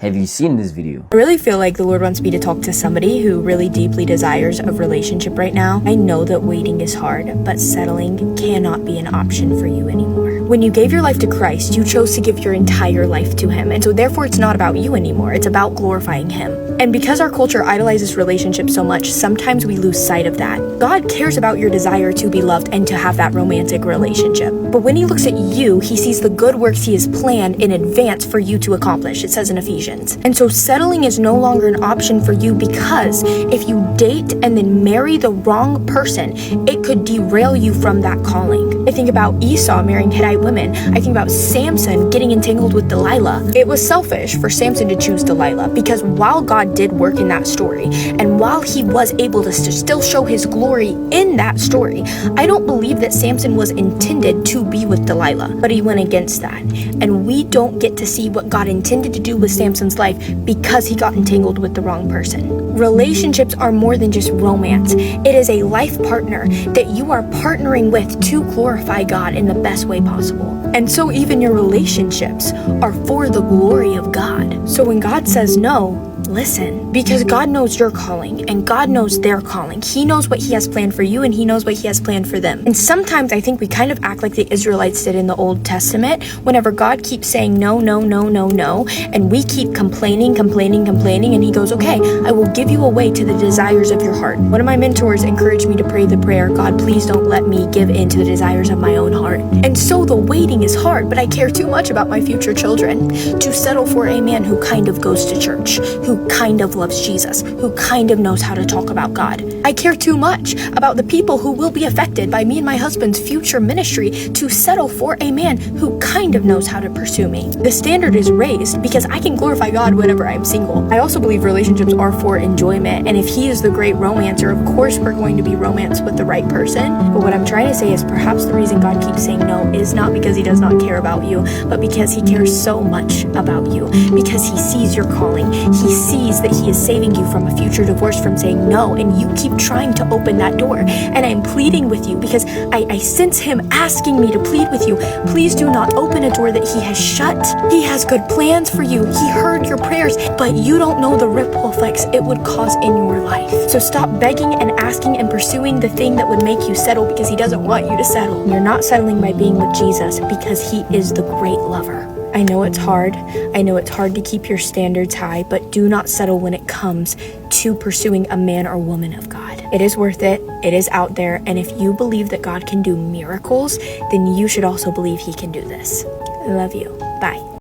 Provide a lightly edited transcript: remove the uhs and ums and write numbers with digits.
Have you seen this video? I really feel like the Lord wants me to talk to somebody who really deeply desires a relationship right now. I know that waiting is hard, but settling cannot be an option for you anymore. When you gave your life to Christ, you chose to give your entire life to Him. And so therefore it's not about you anymore. It's about glorifying Him. And because our culture idolizes relationships so much, sometimes we lose sight of that. God cares about your desire to be loved and to have that romantic relationship. But when He looks at you, He sees the good works He has planned in advance for you to accomplish. It says in Ephesians. And so settling is no longer an option for you, because if you date and then marry the wrong person, it could derail you from that calling. I think about Esau marrying Hittite women. I think about Samson getting entangled with Delilah. It was selfish for Samson to choose Delilah, because while God did work in that story, and while He was able to still show His glory in that story, I don't believe that Samson was intended to be with Delilah, but he went against that. And we don't get to see what God intended to do with Samson's life because he got entangled with the wrong person. Relationships are more than just romance. It is a life partner that you are partnering with to glorify God in the best way possible. And so even your relationships are for the glory of God. So when God says no, listen, because God knows your calling and God knows their calling. He knows what He has planned for you and He knows what He has planned for them. And sometimes I think we kind of act like the Israelites did in the Old Testament whenever God keeps saying no, no, no, no, no, and we keep complaining, and He goes, okay, I will give you a way to the desires of your heart. One of my mentors encouraged me to pray the prayer, God, please don't let me give in to the desires of my own heart. And so the waiting is hard, but I care too much about my future children to settle for a man who kind of goes to church, who kind of loves Jesus, who kind of knows how to talk about God. I care too much about the people who will be affected by me and my husband's future ministry to settle for a man who kind of knows how to pursue me. The standard is raised because I can glorify God whenever I'm single. I also believe relationships are for enjoyment, and if He is the great romancer, of course we're going to be romanced with the right person. But what I'm trying to say is perhaps the reason God keeps saying no is not because He does not care about you, but because He cares so much about you, because He sees your calling. He sees that He is saving you from a future divorce from saying no, and you keep trying to open that door. And I'm pleading with you because I sense Him asking me to plead with you. Please do not open a door that He has shut. He has good plans for you. He heard your prayers, but you don't know the ripple effects it would cause in your life. So stop begging and asking and pursuing the thing that would make you settle, because He doesn't want you to settle. You're not settling by being with Jesus, because He is the great lover. I know it's hard. I know it's hard to keep your standards high, but do not settle when it comes to pursuing a man or woman of God. It is worth it. It is out there. And if you believe that God can do miracles, then you should also believe He can do this. I love you. Bye.